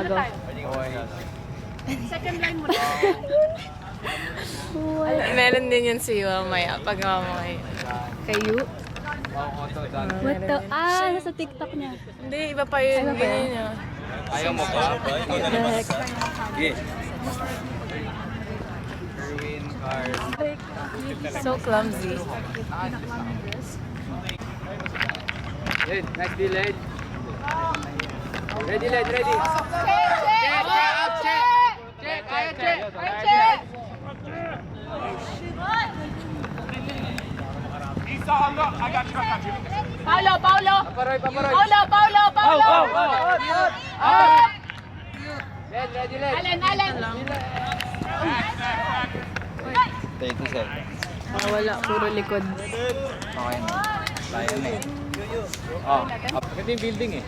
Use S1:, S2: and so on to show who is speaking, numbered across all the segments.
S1: Go.
S2: Second line mo na.
S3: Meron din yun si mamaya, pag mamaya.
S1: Kayo? What the? Nasa TikTok niya.
S3: Hindi, iba pa yun.
S1: Ano ba yun?
S3: Ganyan yun.
S4: Ayaw mo pa?
S1: What the heck?
S4: Sige.
S3: So clumsy.
S4: Led, nice deal, Led. Ready, Led, ready. Check, up, check. Check, kaya check.
S2: Check! Paulo!
S4: Paparoy.
S2: Paulo!
S4: Led, ready, Led.
S2: Allen!
S4: Take this, Led.
S3: Wala, puro likod.
S4: Okay na. Tayo na eh. Oh, maganda yung building eh.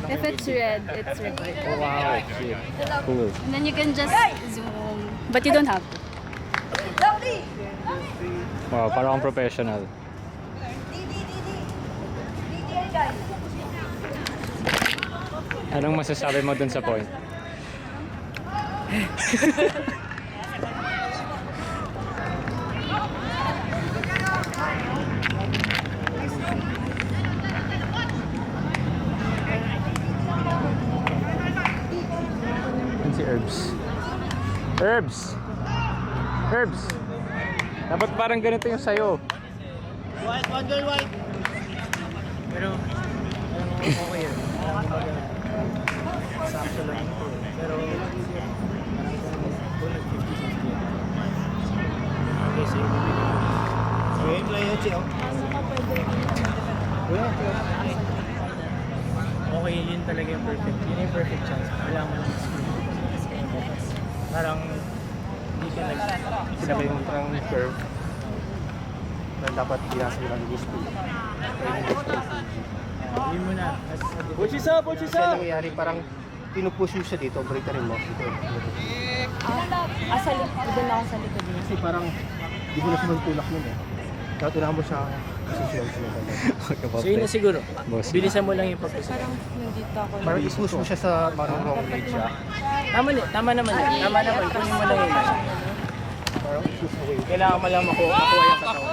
S1: If it's red, it's recorded.
S4: Oh, wow, shit. Cool.
S1: And then you can just zoom. But you don't have to.
S5: Wow, parang professional. Anong masasabi mo dun sa point? Yan si Herbs. Herbs! Dapat parang ganito yung sayo.
S6: Pero, okay yun. Sakto lang ito. Pero, parang nag-50-50. Okay, so yung bibigyan. So, yung play yun siya. Okay, yun talaga yung perfect. Yun yung perfect chance. Wala mo lang parang hindi ka sinabi yung parang curve na dapat binasa mo lang yung speed. Yun mo na. Push up! Kasi nangyayari parang pinupush mo siya dito, break ka rin mo.
S1: Sa likod. Doon ako sa likod niya.
S6: Kasi parang di mo na siya magtulak nun eh. Dapat unahan mo siya posisyon sa mga. So yun na siguro.
S5: Boss.
S6: Bilisan mo lang yung pag-push.
S1: Parang nandito ako.
S6: Parang i-push mo siya sa marunong grade siya.
S4: Tama naman. Kunin mo lang yun.
S6: Parang i-push mo yun. Kailangan mo lang makuha yung katawan.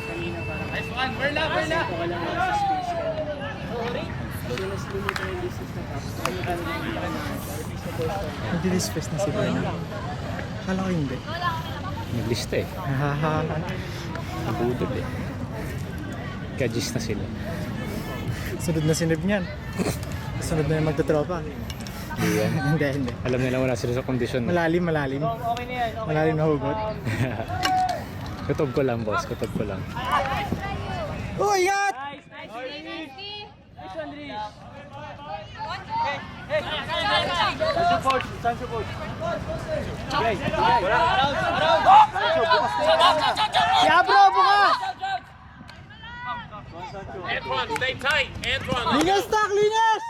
S6: Kanina parang. Nice one! Burla! Ito ka lang sa space ka. Mas limit na yung distance na tapos. Ano ka na hindi ka na. Nadi-dispace na si Berna. Kala ko hindi.
S5: Naglista eh. Nabudol eh. Kajis na sila.
S6: Sunod na sinib niyan. Sunod na yung magtatropa.
S5: Hindi yan.
S6: Hindi.
S5: Alam nila wala sila sa kondisyon.
S6: Malalim. Malalim na hugot.
S5: Kutob ko lang, boss. Kutob ko lang.
S6: Oh, ingat! Yeah, bro, bukas!
S7: Antoine, stay tight. Antoine,
S6: Linyas tak, linyas!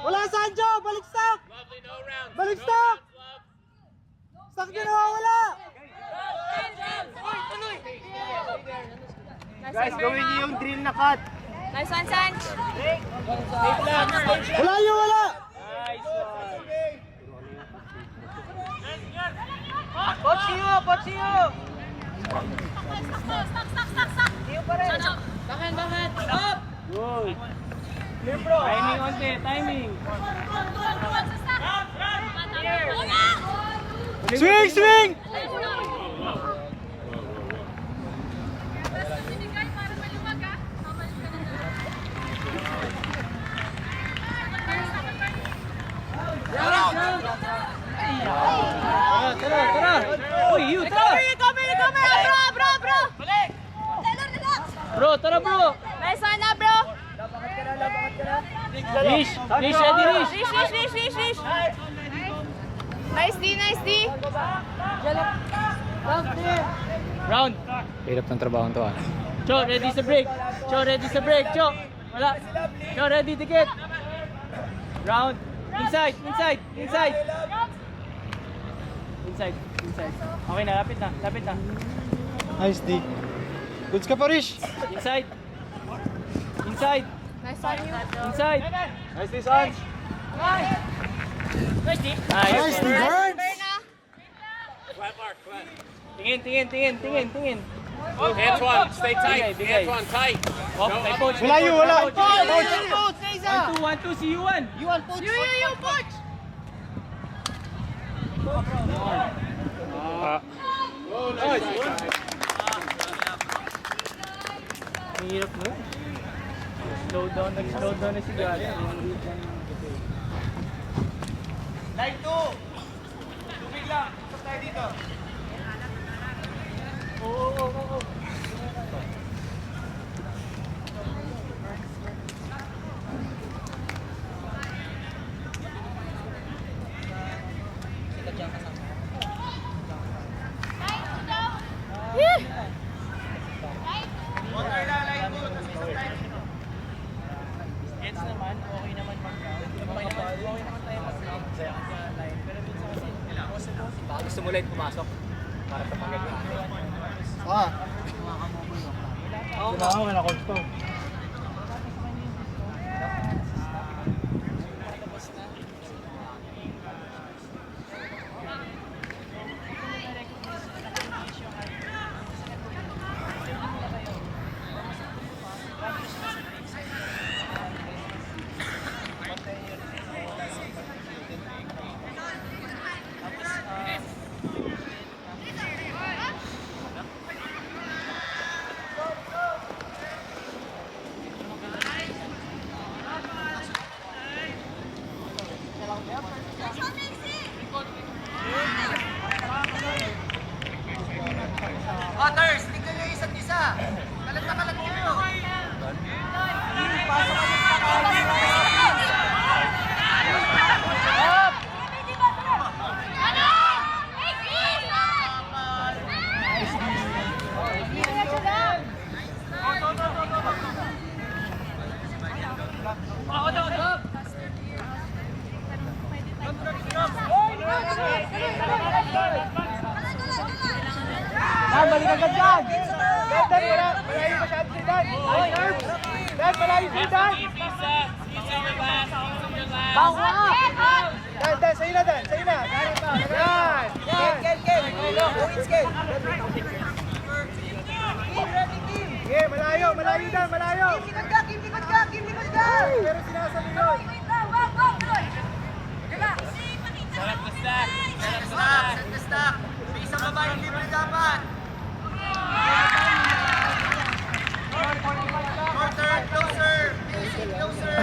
S6: Wala Sancho, balik stock!
S7: lovely, no round.
S6: Balik stock! Stock na nawawala! Guys, gawin niyo yung drill na cut.
S1: Nice one, Sanch!
S6: Wala yung wala! Pochio!
S2: Bakit? Up!
S6: Timing onte, timing! Swing! Tara! Uy, you, tara!
S2: Bro!
S6: Bro, tara bro!
S2: Nice one na, bro!
S6: Rish, ready, Rish!
S2: Rish! Nice D!
S6: Round!
S5: Hirap ng trabaho to ah.
S6: Cho, ready sa break! Cho! Wala! Cho, ready, dikit! Round! Inside! Okay na, lapit na. Nice D. Goods ka pa, Rish! Inside!
S2: Nice one, you.
S6: Inside! Nice D, Sanj! Nice, Burns!
S7: Flat mark, flat.
S6: Tingin.
S7: Antoine, stay tight.
S6: Bigay.
S7: Antoine, tight.
S6: Malayo, wala.
S2: Coach, na isa.
S6: 1-2, si Yuan.
S2: You, coach.
S6: Mahirap mo. Slow down na si Gary. Line 2! Tubig lang. Stop tayo dito. Oo. Gets naman, okay naman mag-count. Okay naman tayo mag-count sa line. Pero minsan kasi,
S4: Baka gusto mo lang pumasok. Para sa pagkakas.
S6: wala coach to.
S2: Others, tingnan nyo isa't isa. Kalat na kalat nyo.
S6: Balik agad dyan! Dan, malayo masyado si Dan! Dan, malayo si Dan! Dan, sa'yo na Dan! Sa'yo na! Yan! Sige, malayo Dan! Malayo!
S2: Likod ka!
S6: Pero sinasabi yun!
S7: Set up the stack.
S2: Set the stack. May isang babae libre dapat. Shorter, closer. Closer.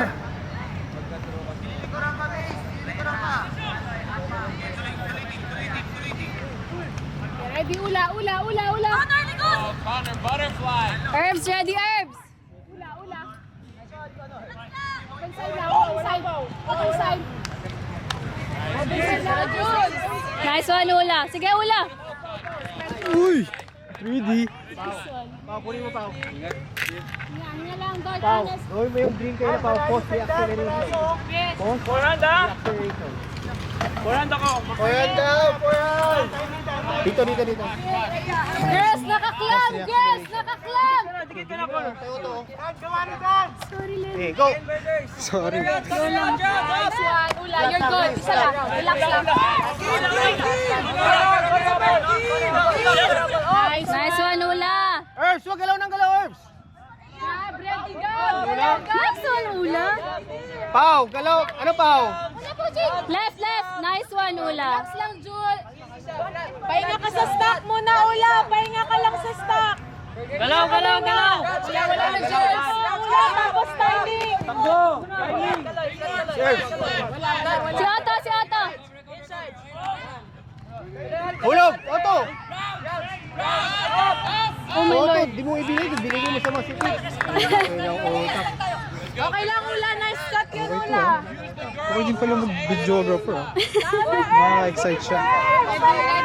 S2: Lilikuran ka, Mace. Lilikuran ka.
S1: Ready, ula.
S7: Oh, Connor, butterfly.
S1: Herbs, ready, Herbs. Ula. Open side na, open side. Nice one, ula. Sige, ula.
S6: Uy! 3D! Pao, kunin mo Pao.
S1: Hinga lang, guard,
S6: Pao,
S1: honest.
S6: gawin mo yung green kayo na Pao. Post reacceleration. Post? 400! Reacceleration. 400 ko! 400! Dito.
S1: Girls, nakaklam!
S6: Dikit ka na po.
S1: Sorry, Lynn.
S6: Okay, go! Sorry.
S1: Nice one, ula. You're good. Isa lang. Relax lang. Nice one, ula.
S6: Herbs, wag galaw ng galaw, Herbs!
S1: Ready, go. Nice one, ula.
S6: Pao, galaw. Ano Pao?
S1: Left. Nice one, ula. Relax lang, Jul.
S2: Pahinga ka sa stock muna, Ula. Pahinga ka lang sa stock.
S6: Galaw!
S1: Wala na, Jul.
S2: Ula, tapos timing.
S6: Herbs!
S1: Si Ata.
S6: Hulog! Otto!
S1: Oh my
S6: Otto,
S1: Lord.
S6: di mo ibigay mo sa mga city.
S2: Okay lang, Ula. Nice cut yun, Ula.
S6: Okay din pala mag-videographer. Nakaka-excite siya.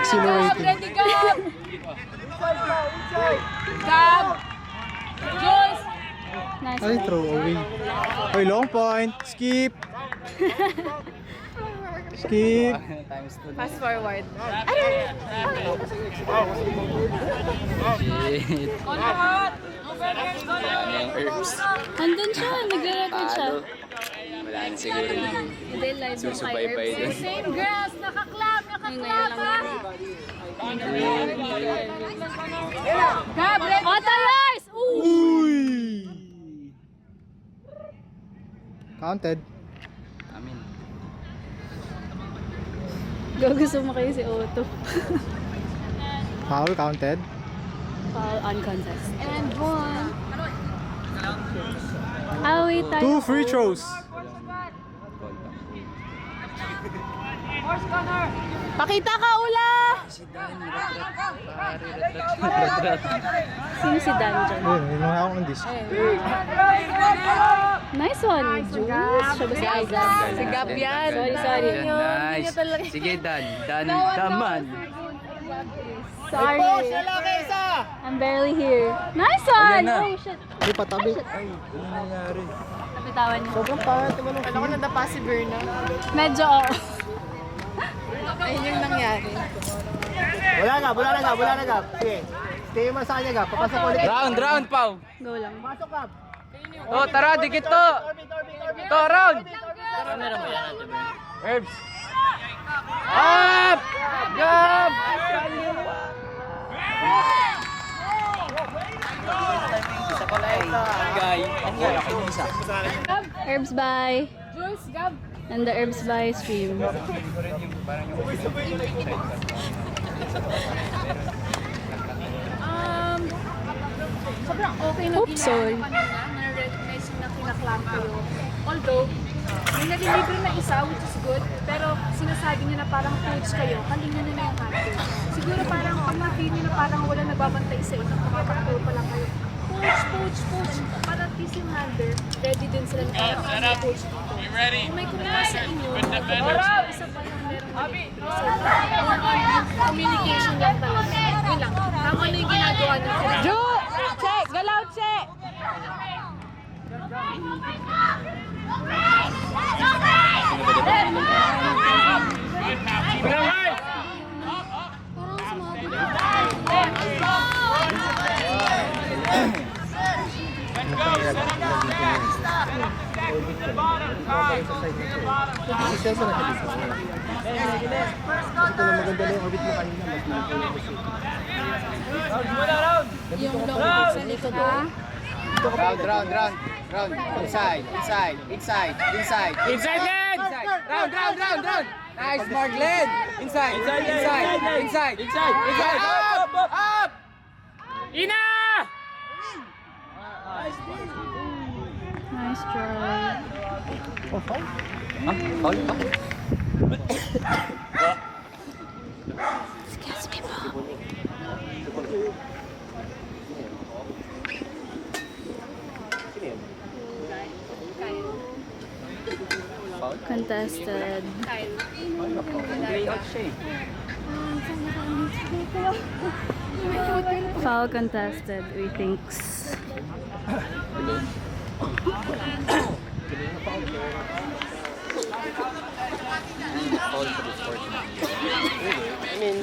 S6: Exhilarating.
S1: Ready, go. Gab. Jules. Nice
S6: Ay,
S1: one.
S6: throw away. Oy, long point. Skip. Skip.
S3: Fast forward.
S1: Andun siya. Nagre-record siya.
S4: Wala na siguro yung
S3: Hindi, live mo kay
S4: susubaybay
S3: Herbs.
S4: dun.
S1: Same girls, nakaklap, nakaklap ha. Gab, ready?
S3: Otters!
S6: Counted.
S4: Amin.
S3: Gusto mo kayo si Otto.
S6: Foul counted.
S3: Foul uncontested.
S1: And one.
S3: Away tayo.
S6: 2 free throws.
S3: Pakita ka, Ula! Sino si Dan dyan?
S6: Ayun, inuha ako ng disc.
S3: Nice one, Jules. Siya ba si Isaac? Si Gab yan. Sorry.
S4: Nice. Sige, Dan. Daman.
S3: Sorry. I'm barely here. Nice one!
S4: Ayan na.
S3: Oh, shit.
S6: Ay, patabi.
S4: Ano nangyari?
S3: Napitawan niyo.
S6: Sobrang pangat naman ng
S1: Ano ko nadapa si Berna?
S3: Medyo, oo.
S1: Ayun yung nangyari.
S6: Wala na, Gab. Sige. Stay mo sa kanya, Gab. Papasok ulit.
S4: Round, Pau.
S3: Go lang.
S6: Pasok, Gab.
S4: Oh, tara, dikit to. To, round. Herbs. Up! Gab! Guy.
S3: Herbs by.
S1: Jules, Gab.
S3: And the Herbs by stream.
S1: Sobrang okay na
S3: Oops, sorry.
S1: kanina. Na-recognize yung na kinaklam kayo. Although, may nalilibre na isa, which is good. Pero sinasabi niya na parang coach kayo, kanina na yung hunter. Siguro parang pag na-feel niyo na parang wala nagbabantay sa inyo, makapagturo pa lang kayo. Coach. Para at least yung hunter, ready din sila na parang ang coach dito. Kung may kumuha sa inyo, isa pa lang meron nalilibre. So, more on communication lang talaga. Yun lang. Tama na yung ginagawa natin.
S3: Check! Galaw, check!
S6: Ito na maganda na yung orbit mo kanina.
S1: Yung long sa likod ha?
S2: Round. Inside.
S4: Inside net! Round! Nice, Mark Len! Inside! Up!
S5: Ina!
S3: Nice try.
S4: Foul pa?
S3: Excuse me po. Contested. Foul contested, we thinks.
S8: I mean,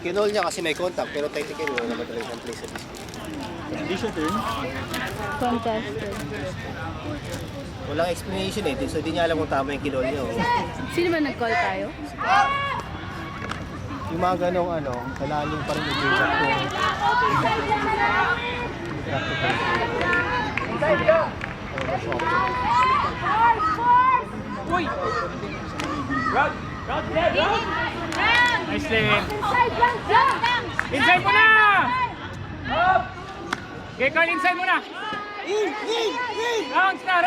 S8: kinol niya kasi may contact, pero technically wala naman talaga siyang place sa disc.
S3: Contested.
S8: Walang explanation eh, so di niya alam kung tama yung kinol niya. Oh.
S3: Sino ba nag-call tayo?
S8: Yung mga ganong ano, kalalim pa rin yung impact ko.
S5: Uy! Round! Nice lane. Inside mo na! Okay, Carl, inside mo na! Rounds na!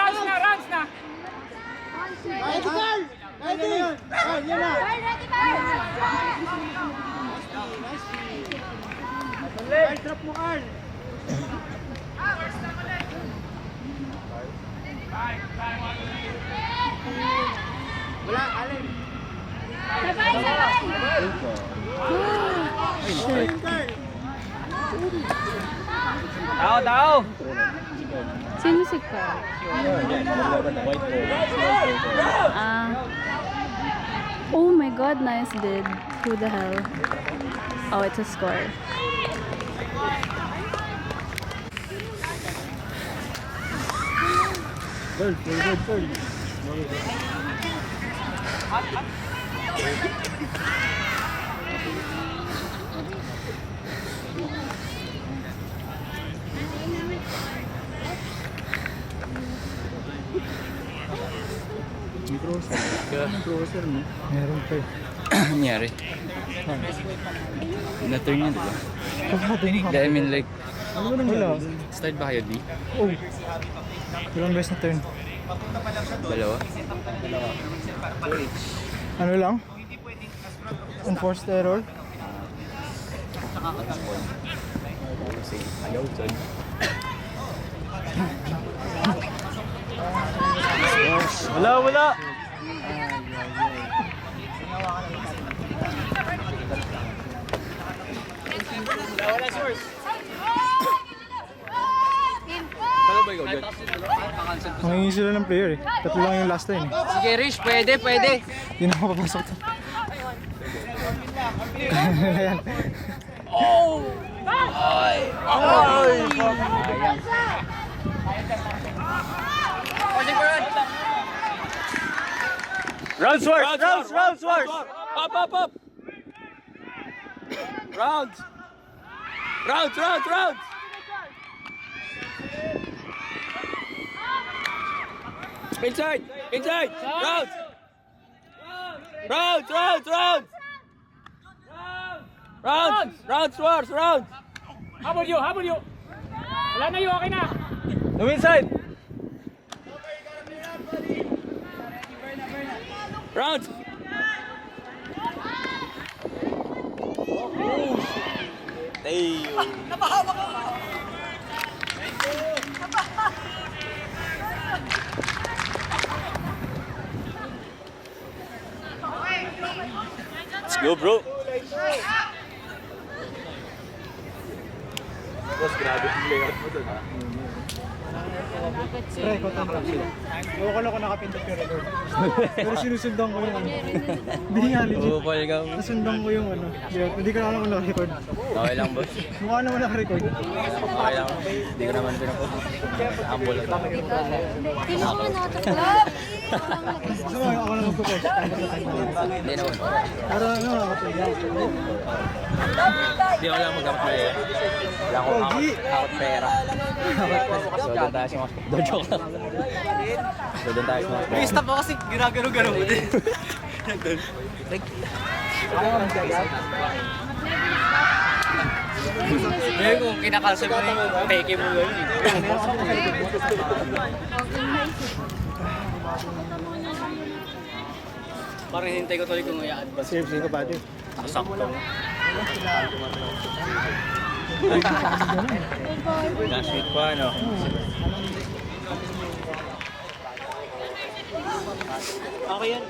S5: Tao!
S3: Sino si Carl? Oh my god, nice bid. Who the hell? Oh, it's a score.
S6: Third.
S5: Meron pa eh.
S4: Nangyari? Na-turn niya, di ba? I mean like,
S5: Wala.
S4: start ba kayo D?
S5: Oh. Ilang beses na turn.
S4: Dalawa?
S5: Ano lang? Enforced error.
S4: Ayaw, son.
S5: Wala.
S4: Paano ba ikaw, George?
S5: Mangingi sila ng player eh. Tatlo lang yung last time.
S4: Sige, Rich, pwede.
S5: Hindi na ako papasok to. Ayan.
S6: Rounds worth!
S7: Up! Rounds! Inside! Rounds! How about you? Wala na yung okay na!
S6: No inside!
S7: Rounds!
S6: Let's go, bro!
S5: Pre, kontan lang sila. Ewan ko nakapindot yung record. Pero sinusundan ko yung ano. Hindi nga legit.
S4: Upal ka.
S5: Nasundan ko yung ano. Hindi ko alam kung naka-record.
S4: Okay lang, boss.
S5: Mukha naman naka-record.
S4: Okay lang. Hindi ko naman pinapost. Ambol lang.
S3: Sino ko nataklap?
S5: Gusto mo, ako lang magpo-post.
S4: Hindi naman.
S5: Pero ano, naka-play.
S4: Hindi ako lang mag-gamit mali. Wala akong akot pera. So, doon tayo sa mga joke lang. So, doon tayo sa mga
S6: Stop mo kasi ginagano-gano mo din. Ngayon kung kinakalsa mo yung peke mo yun. Parang hintay ko tuloy kung i-advance.
S5: Serve ko ba din?
S6: Sakto.
S4: last week pa, ano?
S6: Okay yan.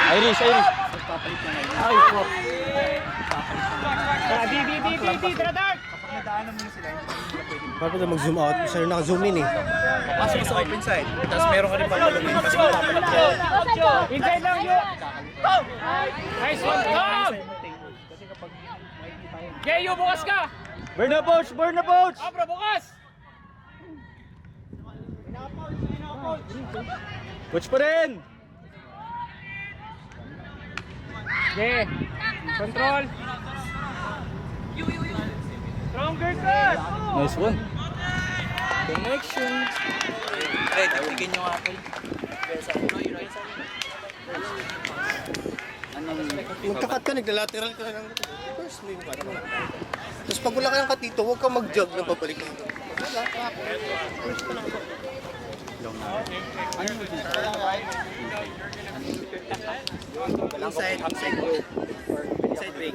S6: Irish! Ay, po.
S8: Dapat na mag-zoom out. Isa na naka-zoom in eh.
S6: Pasok sa open side. Tapos meron ka rin papalumin. Tapos papalag dyan.
S7: Inside lang yun! Nice one, Tom! Geyo, bukas ka!
S6: Burn the poach!
S7: Abra, bukas!
S6: Coach pa rin!
S7: Okay. Control. Stronger cut!
S4: Nice one.
S6: Connection! Ay, tawikin nyo nga po.
S8: Magkakat ka, nagla-lateral ka lang. First, may cut. Tapos pag wala ka ng cut dito, huwag kang mag-jog na pabalik ka.
S6: Inside break.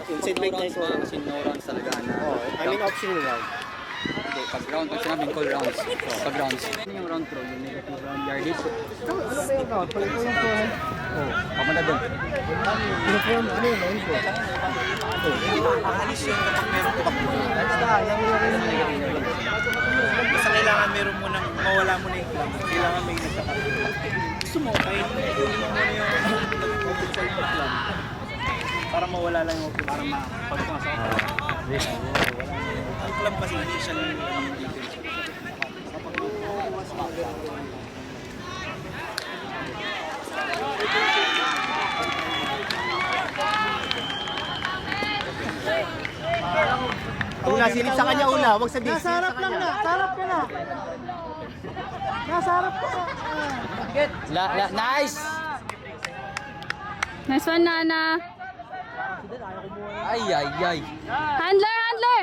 S8: Inside break na ito.
S4: Kasi no runs talaga na.
S8: Anong option nila?
S4: Hindi, pag round, pag sinabing call rounds. Pag rounds. Ano yung round pro? Yung negative round yardage?
S5: Ano ba yung round? Pag ito yung forehand.
S4: Oo, papunta doon.
S5: Uniform, ano yun? Ano yun?
S2: Aalis yun kapag meron pagpunan. Basta kailangan meron mo nang mawala mo na yung club. Kailangan may nasa kapatid. Gusto mo, kahit kunin mo muna yung nag-open side ng club. Para mawala lang yung open. Para mapagpasa ka. Ang club kasi hindi siya yung defense. Kapag makukuha sa mga
S8: Una, silip sa kanya una. Huwag sa
S5: Nasa harap lang na. Sa harap ka na. Nasa harap ka na.
S4: Nice!
S3: Nice one, Nana.
S4: Ay, ay, ay.
S3: Handler, handler!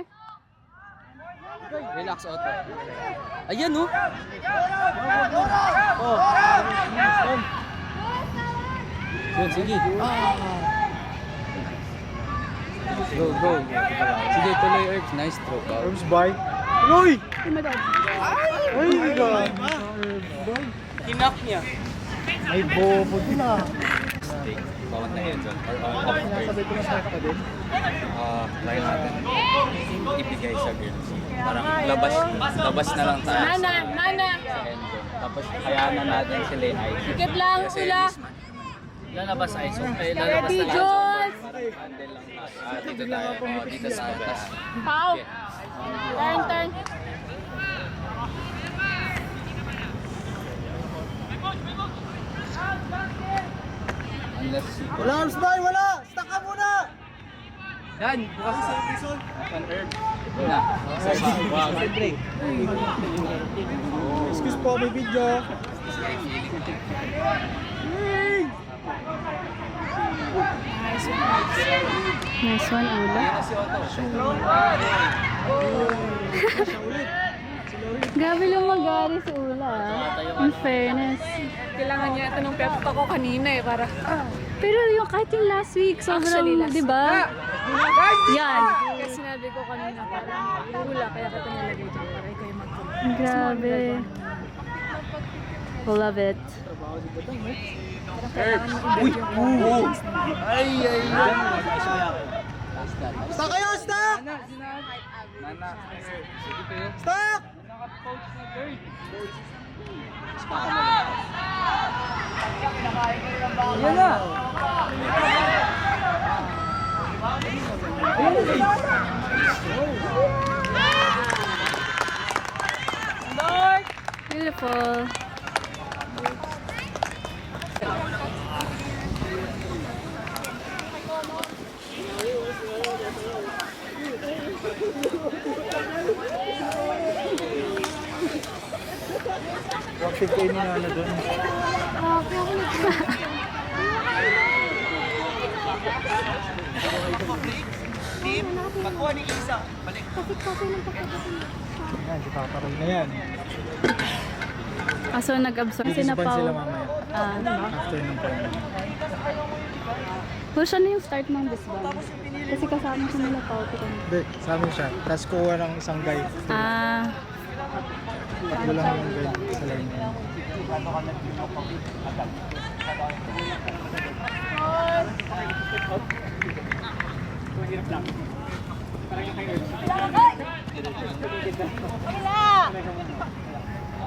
S4: Relax, Otto. Ayan, oh. Yun, sige. Go, go. Sige, tuloy, Earth. Nice throw, Carl.
S5: Arms by. Uy!
S3: Oh my God.
S5: Ay, God.
S6: Kinak niya.
S5: Ay, bobo din ah.
S4: Bawat na yun, John. Or off third.
S5: Sinasabi ko na sa kapatid.
S4: Try natin. Ibigay sa girls. Parang labas na lang tayo.
S1: Nana, Nana.
S4: Sa end zone. Tapos kayanan natin sila yung ice.
S1: Ticket lang, Ula.
S4: Lalabas ice.
S1: Ready, Jules.
S4: Handle lang tayo. Dito tayo. Dito sa atas.
S1: Pau. Turn, turn.
S4: Unless
S5: Wala arms by, wala! Stuck ka muna!
S4: yan, bukas on earth. Yun na. Wow, break.
S5: Excuse po, may video.
S3: Nice one, Ula. Grabe lumagari si Ula, ah. In fairness.
S1: Kailangan niya ito ng pep talk ko kanina eh, para...
S3: Pero yung kahit yung last week,
S1: Actually,
S3: sobrang,
S1: last
S3: di ba? Yan.
S1: Kaya sinabi ko kanina, parang Ula, kaya ka ito nalagay dyan para ikaw yung mag-comment.
S3: Grabe. Love it.
S4: Ay, ay, ay.
S5: Stuck kayo, stuck!
S4: Nana. Sige kayo.
S5: Stuck!
S4: Yan na.
S3: Beautiful.
S5: Wakit kayo ni Nana doon.
S2: team, magkuha ni Isa. Balik.
S5: Yan, si Papa Roy na yan.
S3: Kaso nag-absorb si
S5: Disband
S3: Napaw.
S5: sila mamaya.
S3: Ah,
S5: After ng time.
S3: pero siya na yung start ng disband. Kasi kasama siya nila Napaw.
S5: Hindi, sa amin siya. Tapos kuha ng isang guy.
S3: Ah,
S5: Tatlo lang yung guy sa line na yun.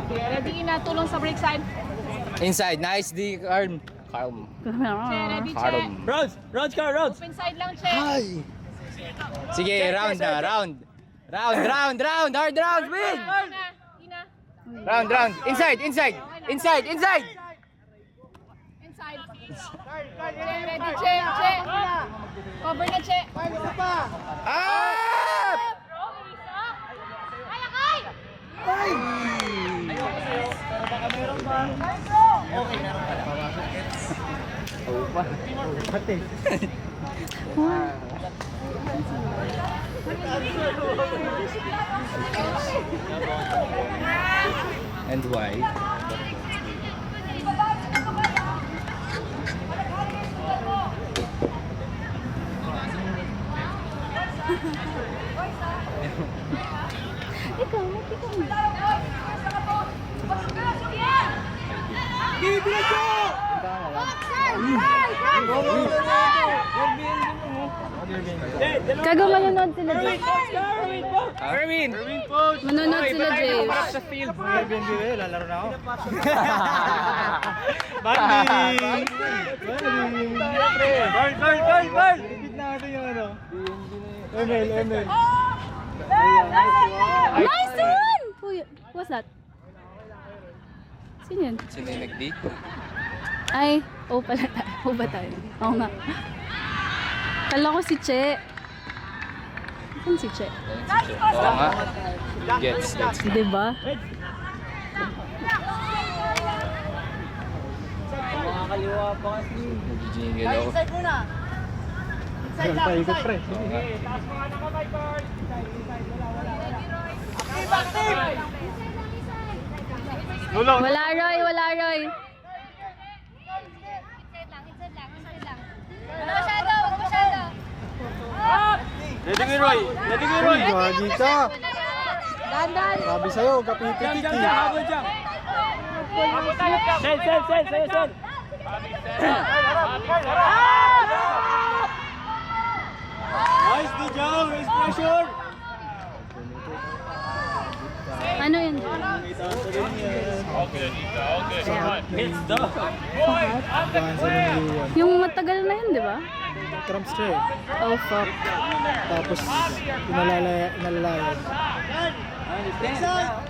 S1: Okay, ready na, tulong sa break side.
S4: Inside, nice D, Carm. Calm.
S1: Ready, check.
S4: Calm.
S7: Rounds, Carl, rounds.
S1: Open side lang, check.
S4: Sige, round na, round. Round, hard round, win!
S1: Ina.
S4: Round. Inside.
S1: Inside. Check, ready, check. Cover na, check.
S4: Up!
S1: Kaya,
S5: Pati.
S4: And why?
S3: ka, umupo ka muna. Kago manonood sila, Jay.
S7: Erwin!
S3: Manonood sila, Jay.
S7: Sa field.
S5: Airbnb eh, lalaro na ako. Bandi! Bandi! Repeat natin yung ano. ML.
S3: Nice one! What's that? Sino yun?
S4: Sino yung nag-date?
S3: Ay, pala tayo. Ba tayo? Oo nga. Kala ko si Che. Saan si Che?
S4: Oo nga. Gets.
S3: Diba?
S4: Nag-jingle ako.
S5: Paikot pre.
S3: Wala, Roy.
S5: Gagi ka! Sabi sa'yo, kapipitik eh.
S7: Habol dyan! Send!
S5: Nice, good job! Nice pressure!
S3: Ano yun? Yung matagal na yun, di ba?
S5: Cramps siya eh.
S3: Oh, fuck.
S5: Tapos, inalalayan.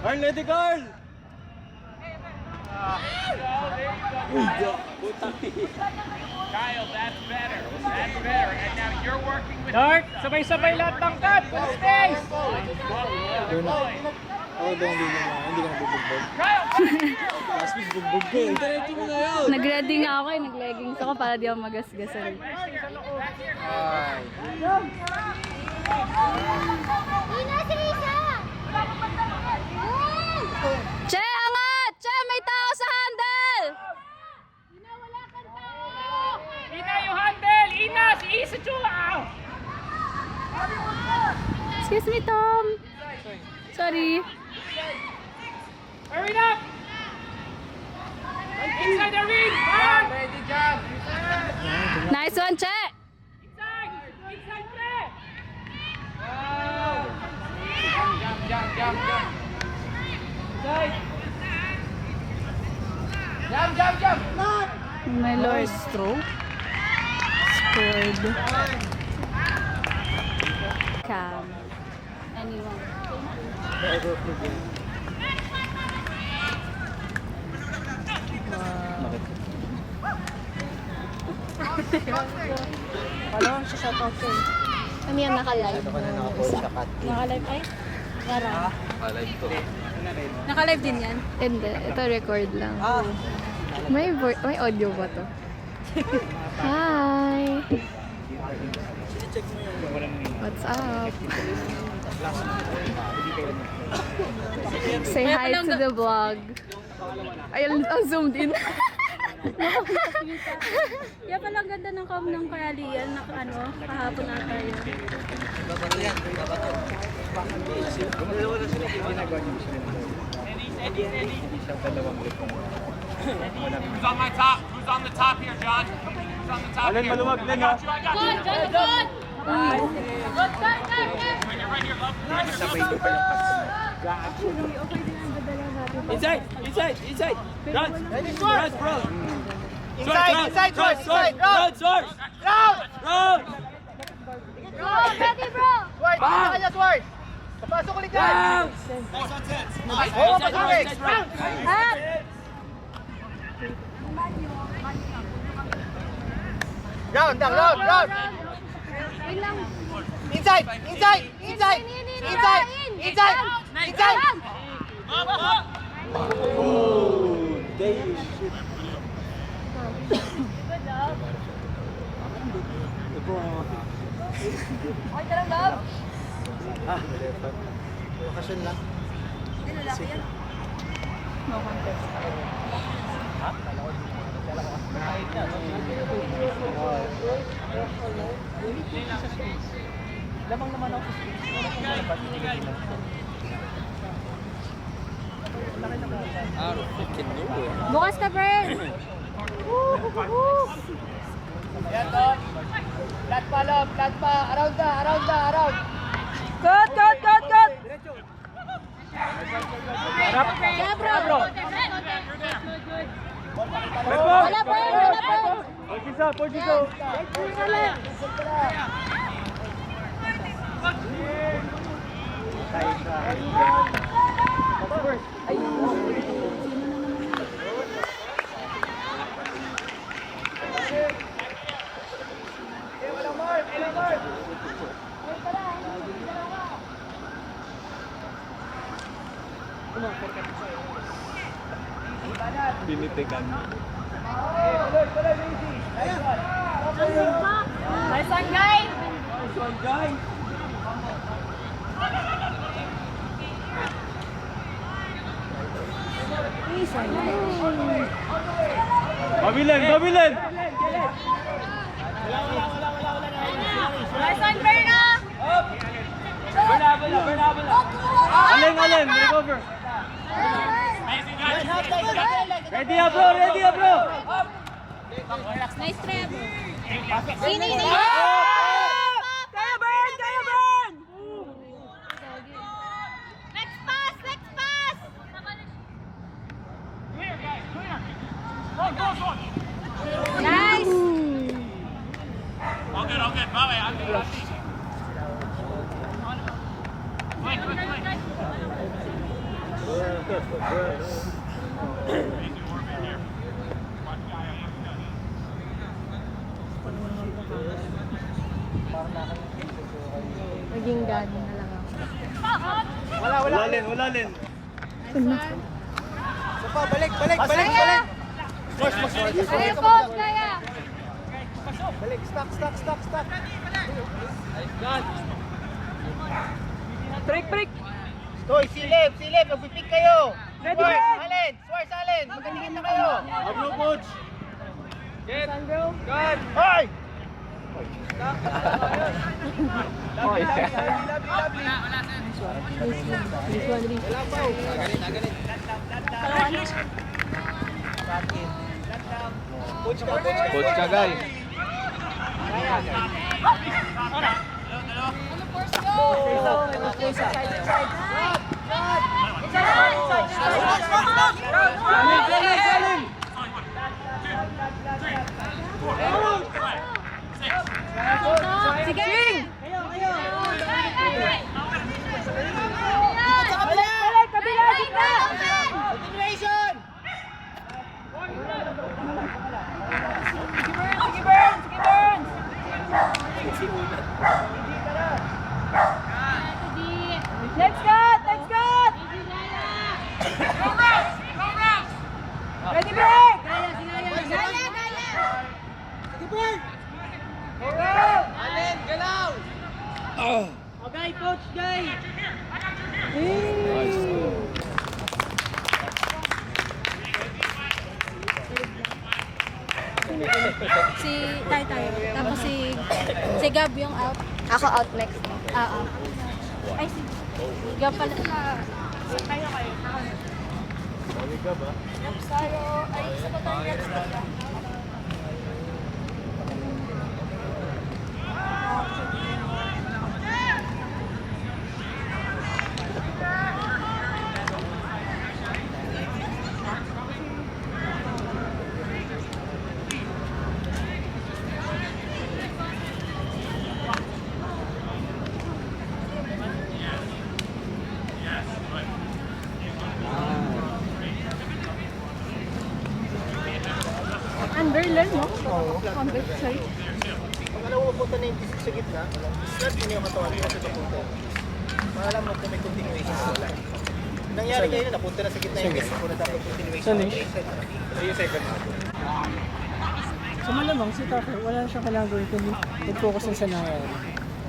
S5: Carl, ready Carl!
S7: Dark, sabay-sabay lahat ng cut! Full space!
S5: Doon na. Oo, doon hindi na. Hindi ka nabubugbog. Last week, bugbog ka eh.
S3: Nag-ready nga ako eh. Nag-leggings ako para di ako magasgasan. Che, angat! Che, may tao sa handle!
S7: Ina yung handle! Ina! Si Isa Chua!
S3: Excuse me, Tom. Sorry.
S7: Hurry up! Inside the ring! Back! Ready, jump!
S3: Nice one, Che!
S7: Inside! Inside play! Jump! Inside! Jump!
S3: My lord.
S5: Stroke?
S3: Scored. Cam. Anyone.
S1: Alam, sa shoutout ko. Kami yung naka-live. Naka-live ay? Gara.
S4: Alive to.
S1: Naka-live din yan?
S3: Hindi. Ito record lang. May audio ba to? Hi! What's up? Say hi to the vlog. Ayun, zoomed in.
S1: Kaya pala ang ganda ng cam ng Kayalian na kahapon na tayo.
S7: Who's on my top? Who's on the top here, John? Who's on the top
S5: Alin,
S7: here?
S5: maluwag din ha.
S7: Right here, love. Inside! Run! Run, bro! Inside! Run!
S1: Ready, bro!
S7: Papasok ulit yan!
S1: Round! Inside!
S5: Lokasyon lang.
S3: Bukas ka, Bern!
S6: Flat pa, love. Flat pa. Around na. Around.
S3: Cut!
S7: Bro.
S3: Wala, Bern!
S2: Tinitigan.
S3: Nice one, guys!
S2: Babilan!
S3: Nice one, Berna!
S2: Alin! Recover! Ready ya bro!
S3: Nice try, bro. Sini! Kaya, Bern! Next pass! Nice!
S7: Okay, Bobby.
S3: Naging gano'n na lang ako.
S2: Wala rin.
S6: Balik.
S3: Kaya, coach! Kaya!
S6: Balik. Stock.
S3: Break!
S6: Stoy, silip. Magpipick kayo. Swartz, Allen. Magalingan na kayo.
S2: Abro coach!
S6: Hoy!
S2: Coach ka guys!
S3: Sige!
S6: Continuation!
S3: Let's cut! Ready, break!
S6: Allen, galaw! Okay, coach, guy!
S3: Si tayo. Tapos si Gab yung out. Ako out next. Oo. Ay, si Gab pala. Kayo. Underlearn mo? Oo. Sorry.
S6: Pag alam mo punta na yung disc sa gitna, start mo yung katawan mo sa punta. Para alam mo kung may continuation sa wala. Nangyari kayo na napunta na sa gitna yung disc kung dapat continuation.
S5: Saan eh?
S6: 3 seconds.
S5: So malamang si Tucker, wala na siyang kailangan gawin kundi mag-focus sa nangyayari.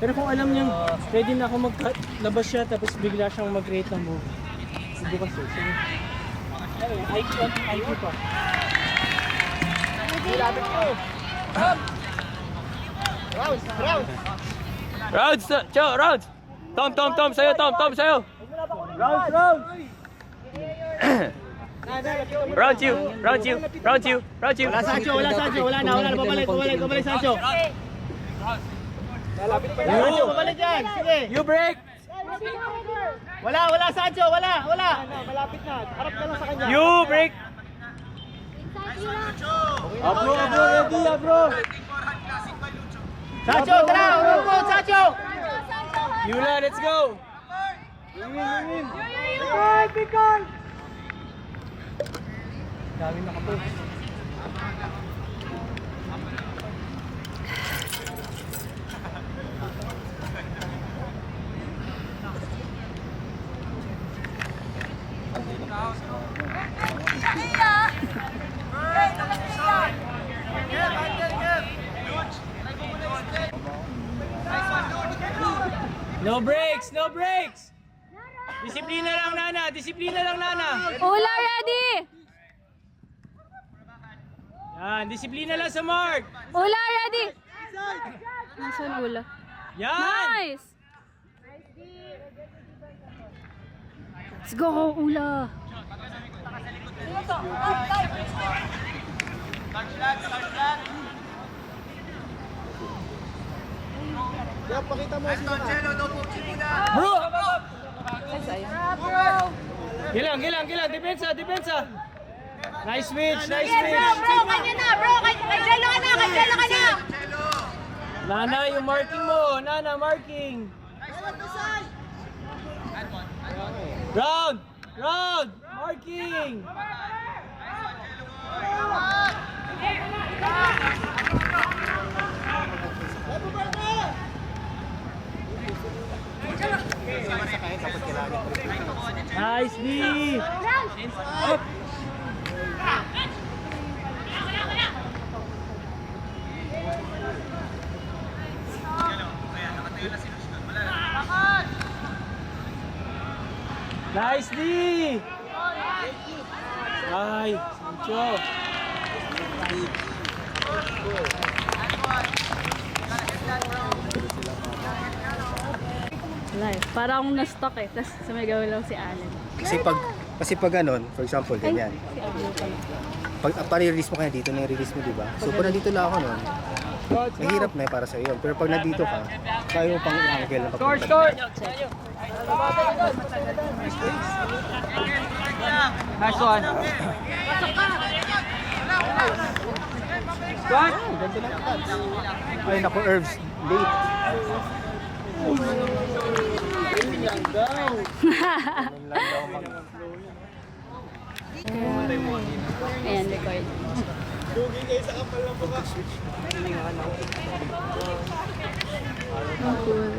S5: Pero kung alam niyang ready na ako maglabas siya tapos bigla siyang mag-create ng move. Bukas eh. So, IQ pa.
S6: Lapit ko. Rounds.
S7: Rounds! Tom, sa'yo!
S2: Round!
S7: Round you.
S6: Wala Sancho, wala na, babalik Sancho. Sancho, babalik dyan, sige.
S7: You break.
S6: Wala Sancho, wala. Malapit na, harap na lang sa kanya.
S7: You break.
S5: Bro.
S6: Sancho, tara, upo, Sancho.
S7: Yula, let's go.
S5: Dami nakapag.
S7: No breaks. Disiplina lang, Nana.
S3: Ula, ready!
S7: Yan, disiplina lang sa mark.
S3: Ula, ready! Nasaan ula?
S7: Yan.
S3: Nice! Let's go, ula!
S7: Bro. Gilang. Depensa. Nice switch.
S3: Bro, kanya na! Kay Jello ka na!
S7: Nana, yung marking mo. Nana, marking. Round. Marking. Nice D. Up. Nice D. Ay, Sancho.
S3: Wala eh. Parang akong na-stuck eh. Tapos sumigaw lang si Allen.
S8: Kasi pag ganun, for example, ganyan. Pag pa-release mo kaya dito na i-release mo, di ba? So pag nandito lang ako nun, mahirap na para sa iyo. Pero pag nandito ka, kaya mo pang i-angle na papunta.
S7: Score. Nice one. Squad.
S8: Ay, naku, Herbs, late.
S3: Ayan, record. Ang cool.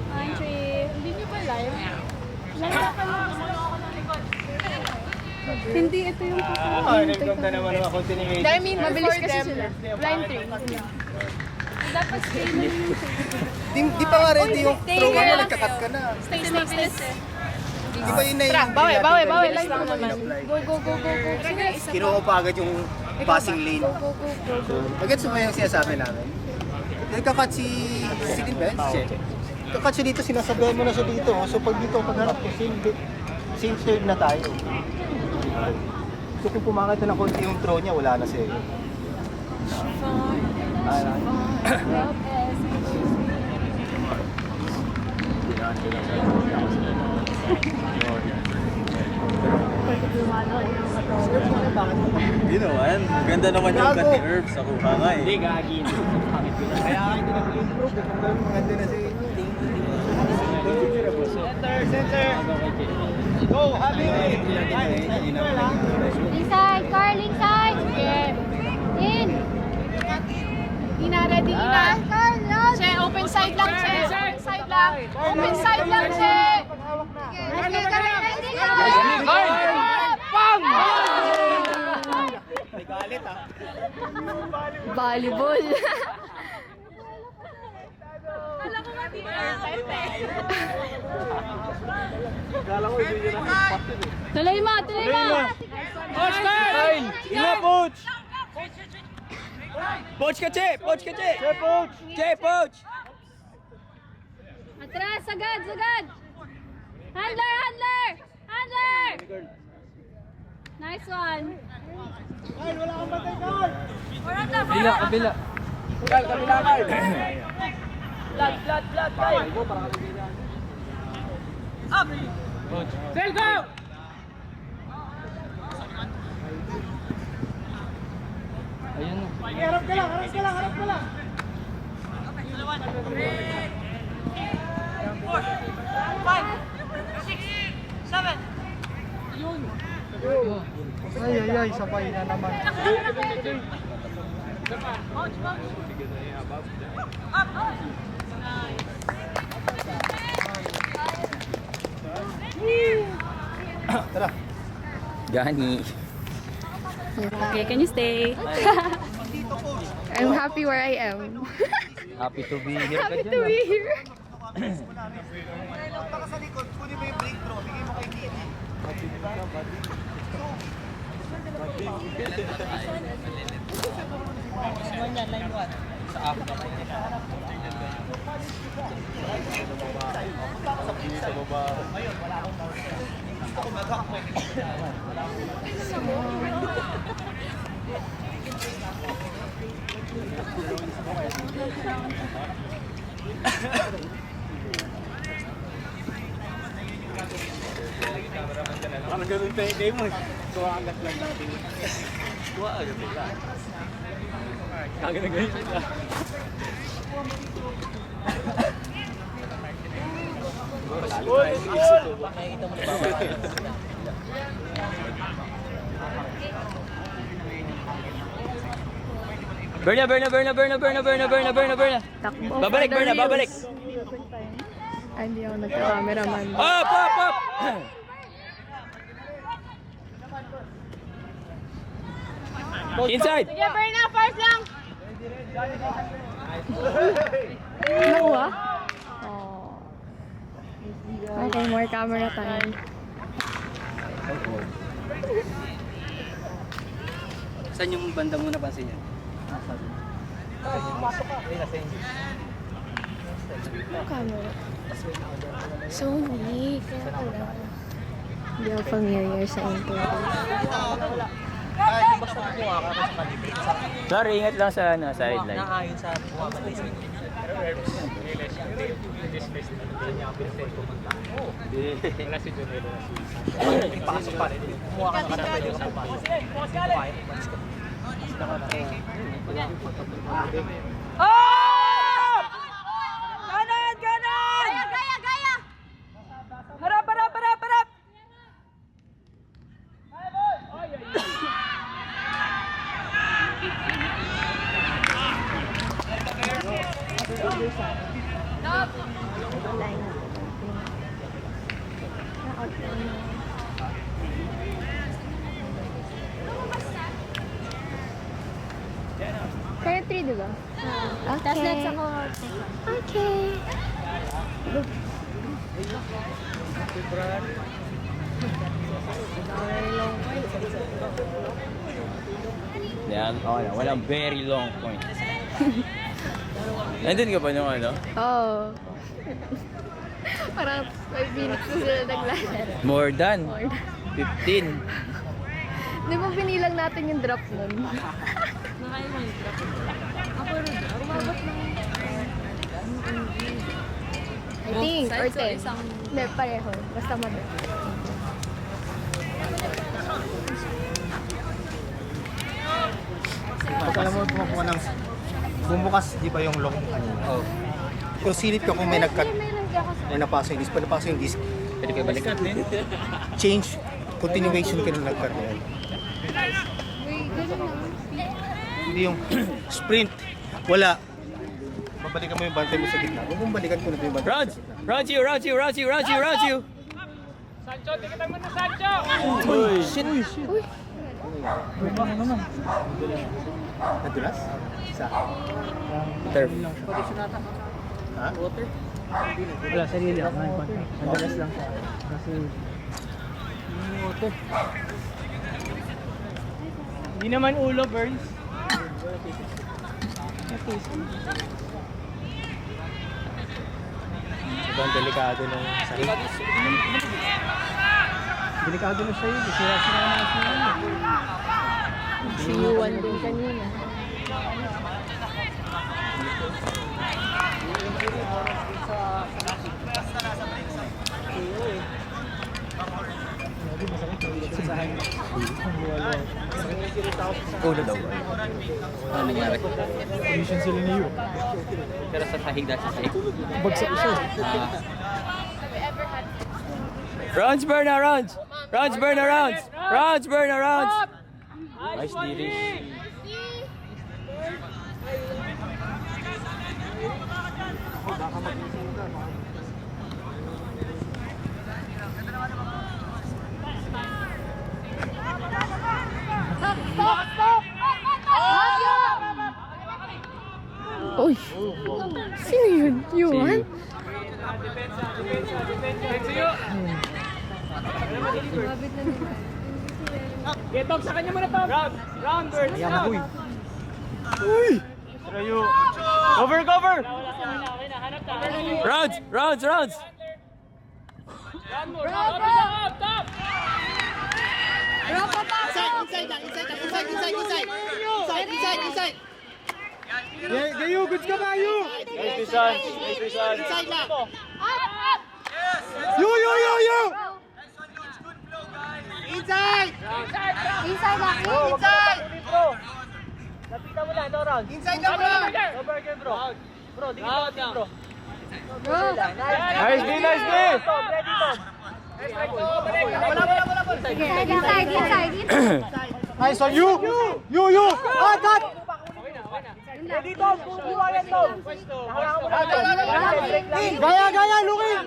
S3: Hi, Trip. Hindi niyo ba live? Live ako lang. Hindi, ito yung
S6: Ay, nagkanda naman ang continuation.
S3: I mean, mabilis kasi sila. Line 3. Dapat streaming yung
S8: Di pa nga ready yung throw mo, nagkakat ka na.
S3: stay mabilis eh.
S8: Di ba yun na yung...
S3: Bawi. Line mo naman. Go. Sige, isa
S8: Kinuha ko pa agad yung passing lane.
S3: Go.
S8: Agad mo yung sinasabi namin. Nagkakat si Din ba? Nagkakat siya dito, sinasabihan mo na siya dito. So pag dito, pagharap ko, same third na tayo. So kung pumakit na ng konti yung throw niya, wala na siya.
S2: Hindi naman. Ganda naman yung cut ni Herbs. Ako nga eh.
S6: Hindi, gagi.
S8: Kaya hindi na improve kung gano'n maganda na sa inyo.
S6: Center. Go, happy.
S3: Inside, Carl, inside! Yeah. In! Ina, ready, Ina? Che, open side lang, Che. Open side lang. Open side lang, Che. Ready ka na, ready ka! Pang!
S8: May galit ah.
S3: Volleyball. Tuloy mo!
S7: Coach Kyle! Ina, Poach! Poach ka, Che! Poach!
S3: Atras, sagad! Handler! Chandler! Nice one.
S7: Kabila, kabila. Kabila, Carl. Flat, Kyle. Up! Sel, go! Ayun na.
S5: Harap ka lang. Ay, sabay na naman.
S8: Tara.
S4: Gani.
S3: Okay, can you stay? I'm happy where I am.
S4: Happy to be here ka
S3: Happy
S4: dyan.
S3: to be here.
S8: Baka sa likod, kunin mo yung breakthrough. Bigay mo kay Kitty.
S2: Parang ganun tayo kayo mo. Kuha agad lang natin. Kuha agad lang. Kagad na ganun siya.
S4: Berna.
S3: Takbo.
S4: Babalik, Berna, babalik.
S3: Ay, hindi ako nagka-cameraman.
S4: Up! Inside!
S3: Sige, Berna, first lang! Nakuha? Oh. Okay, more camera time.
S6: Saan yung banda mo napansin niya?
S3: Camera. So unique. Kaya pala. Hindi ako familiar sa internet.
S4: Sorry, ingat lang sa sideline.
S6: Naayon sa bumamatay sa inyo. Ipasok pa rin. Kumuha ka na ka na pwede ka pumasok. Kaya pumasok ka.
S3: Gaya!
S7: Harap!
S3: Kaya 3, di ba? Okay. Tapos next ako. Okay.
S4: Yan, okay na. Walang very long point. Nandun ka pa nung ano?
S3: Oo. Parang 5 minutes na sila naglaro.
S4: More than
S3: More than.
S4: 15.
S3: Di ba binilang natin yung drop nun? I think, or 10. Hindi, pareho. Basta madami.
S8: Pag alam mo, kumukuha ng bumukas, di ba yung long kanina? Oo. Kung silip ka kung may nag-cut, may napasa yung disc, pag napasa yung disc,
S4: Pwede kayo balikan din.
S8: change, continuation ka nung nag-cut na yan. Hindi yung sprint, wala. Babalikan mo yung bantay mo sa gitna. Huwag mong balikan kung ano yung bantay mo sa gitna.
S4: Round you!
S7: Sancho, tikitan mo na Sancho!
S8: Uy, shit! Nadulas? Isa.
S4: Turf.
S8: Ha?
S5: Wala, sarili ako. Madalas lang siya. Kasi... Hindi naman ulo, Burns.
S4: Sobrang delikado ng sarili.
S5: Delikado na siya yun. Sira-sira na siya yun.
S3: Si Yuan din kanina.
S4: Ulo daw. Ano nangyari?
S5: Condition sila ni Yu.
S4: Pero sa sahig dahil sa sahig.
S5: Bagsak siya.
S7: Rounds, burn na rounds! Rounds, burn na rounds! Rounds, burn na rounds!
S4: Nice, Dirish.
S3: Uy! Sino yun? Yuan?
S7: Get up sa kanya muna, Tom! Round, burn!
S5: Ayan na, huy.
S7: Cover, cover! Rounds, rounds, rounds!
S5: Gayo, goods ka ba, Yu?
S7: Nice vision! Nice vision!
S5: Yu!
S8: Inside!
S3: Inside lang!
S8: Inside!
S7: Napita mo lang, ito round.
S8: Inside ka, bro!
S7: No burger, bro. Bro, di kita bro.
S3: Bro!
S7: Nice D, nice D! Ready, Tom.
S3: Sige, inside!
S5: Nice on you! You! Cut!
S7: Ready, Tom. Kukuha yan, Tom.
S5: Gaya, Lukin!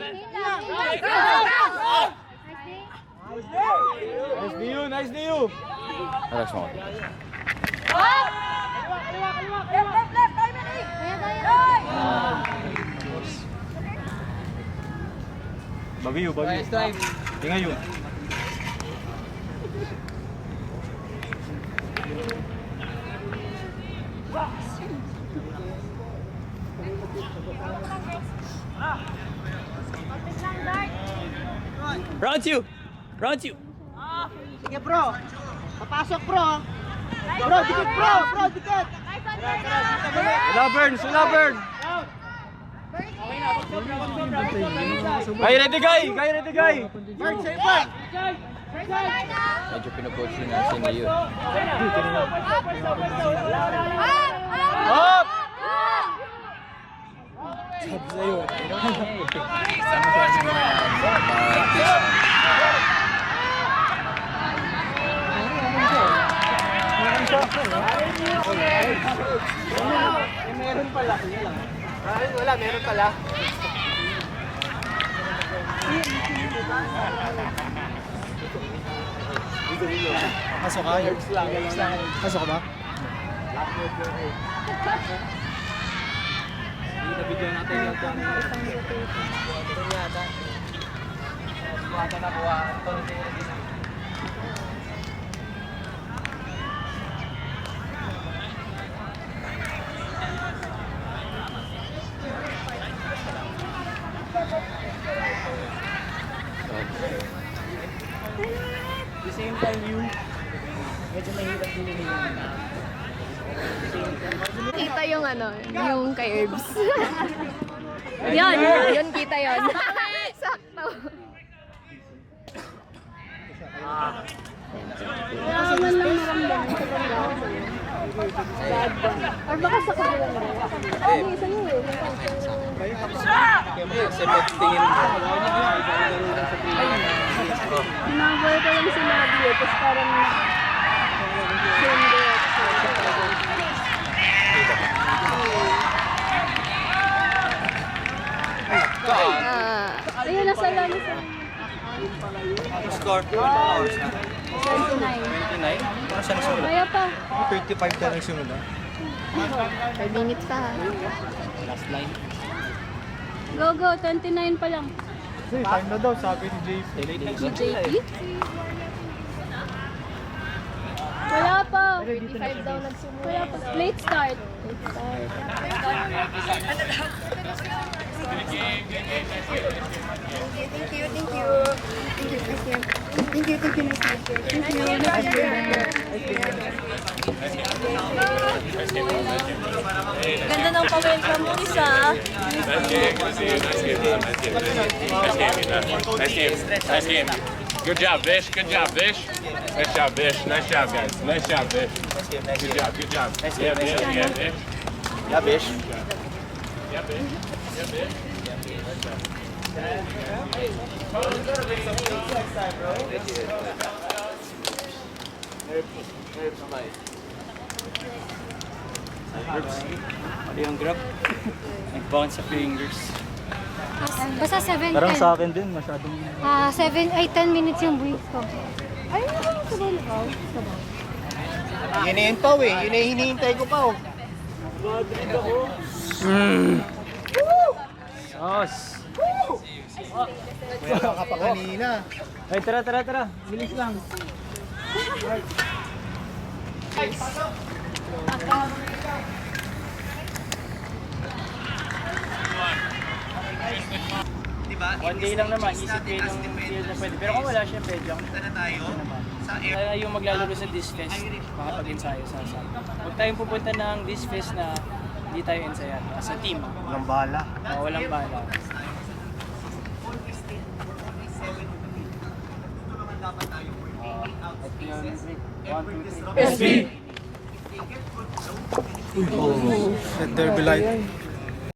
S5: Nice to you!
S4: Relax mo.
S5: Bagay yun. Tingnan yun.
S7: Round you! Round you!
S8: Sige, bro! Papasok, bro! Bro, dikit, bro! Bro, dikit!
S7: Sula burn! Guy ready, guy! Guy ready, guy!
S8: Mark, sa'yo, Mark!
S4: Medyo pinupush yun ang siniyo.
S7: Up!
S8: Wala, meron pala.
S5: Pasok ka? Pasok ka ba?
S6: The same time you, medyo mahirap din yun.
S3: Kita yung yung kay Herbs. Yun, kita yun. Sakto. Wala man lang maramdaman sa pagkakas. Sad ba? Or baka sa kabilang ba? Hindi, sa'yo eh. Number ko lang sinabi eh, tapos parang sundo ayun, nasa lang sa
S2: Score 12 hours na.
S3: 29.
S2: 29? Parang siya nasunod.
S3: Kaya pa.
S5: 35 na lang sunod, ha?
S3: 5 minutes pa.
S2: Last line.
S3: Go, 29 pa lang.
S5: Time na daw, sabi ni JP.
S3: JP? Wala pa. 35 daw nagsimula. Wala pa. Late start. Thank you. Ganda ng pa-welcome mo, Isa.
S9: Nice game. Good job, Vish. Good job, Vish. Nice job, Vish. Nice job, guys. Nice job, Vish. Good job. Good job. Yeah, Vish. Yeah, Vish.
S8: Yeah, Bish.
S9: Yeah, Vish. Yeah, Vish.
S2: Ano yung grab? Nag-bounce sa fingers.
S3: Basta 7,
S4: Parang
S3: 10.
S4: sa akin din, masyadong...
S3: 10 minutes yung buwis ko. Ay, sabaw na ba? Sabaw.
S8: Yun na yun, Pao eh. Yun na yung hinihintay ko, Pao.
S5: Sos!
S8: Kaya ka pa kanina.
S5: Ay, tara. Bilis lang.
S6: One day lang naman, isip kayo ng field na pwede. Pero kung wala, syempre, diyan. Kaya yung maglalaro sa Disc Fest, makapag-ensayo sa asal. Huwag tayong pupunta ng Disc Fest na hindi tayo ensayan. Sa team.
S8: Walang bala.
S6: Walang bala.
S8: Derby light.